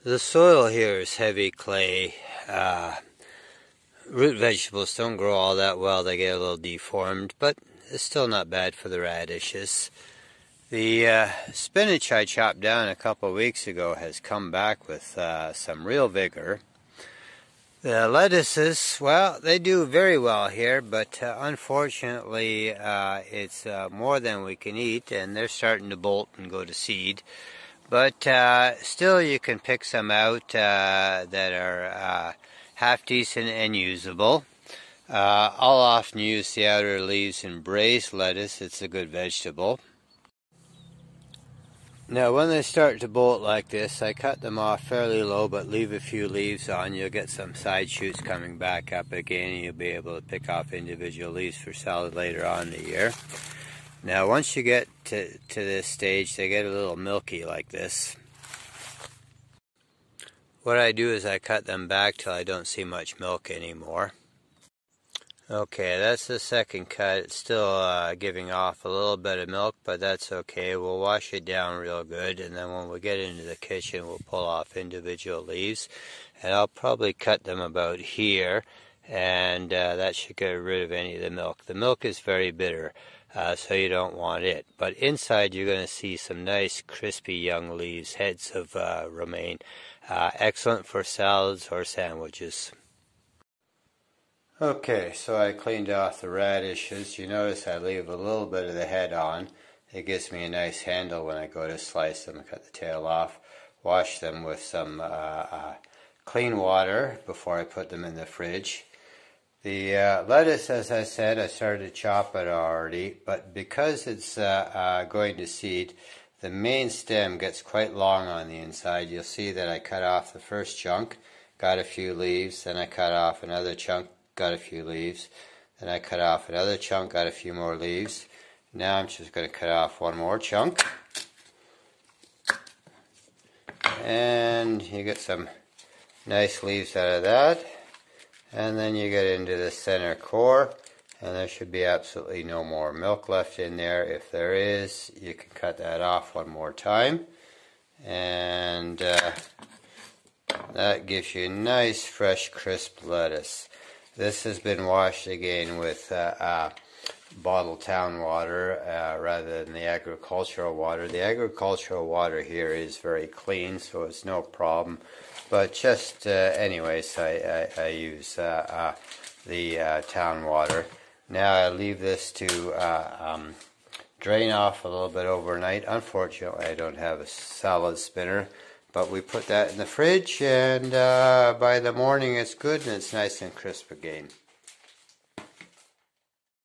The soil here is heavy clay. Root vegetables don't grow all that well. They get a little deformed, but it's still not bad for the radishes. The spinach I chopped down a couple of weeks ago has come back with some real vigor. The lettuces, well, they do very well here, but unfortunately it's more than we can eat, and they're starting to bolt and go to seed. But still you can pick some out that are half decent and usable. I'll often use the outer leaves in braised lettuce. It's a good vegetable. Now when they start to bolt like this, I cut them off fairly low but leave a few leaves on. You'll get some side shoots coming back up again, and you'll be able to pick off individual leaves for salad later on in the year. Now once you get to this stage, they get a little milky like this. What I do is I cut them back till I don't see much milk anymore. Okay, that's the second cut. It's still giving off a little bit of milk, but that's okay. We'll wash it down real good, and then when we get into the kitchen, we'll pull off individual leaves. And I'll probably cut them about here, and that should get rid of any of the milk. The milk is very bitter, so you don't want it. But inside, you're going to see some nice, crispy young leaves, heads of romaine. Excellent for salads or sandwiches. Okay, so I cleaned off the radishes. You notice I leave a little bit of the head on. It gives me a nice handle when I go to slice them and cut the tail off. Wash them with some clean water before I put them in the fridge. The lettuce, as I said, I started to chop it already, but because it's going to seed, the main stem gets quite long on the inside. You'll see that I cut off the first chunk, got a few leaves, then I cut off another chunk, got a few leaves, then I cut off another chunk, got a few more leaves. Now I'm just going to cut off one more chunk, and you get some nice leaves out of that. And then you get into the center core, and there should be absolutely no more milk left in there. If there is, you can cut that off one more time, and that gives you nice, fresh, crisp lettuce. This has been washed again with bottled town water rather than the agricultural water. The agricultural water here is very clean, so it's no problem. But just anyways, I use the town water. Now I leave this to drain off a little bit overnight. Unfortunately, I don't have a salad spinner, but we put that in the fridge, and by the morning it's good and it's nice and crisp again.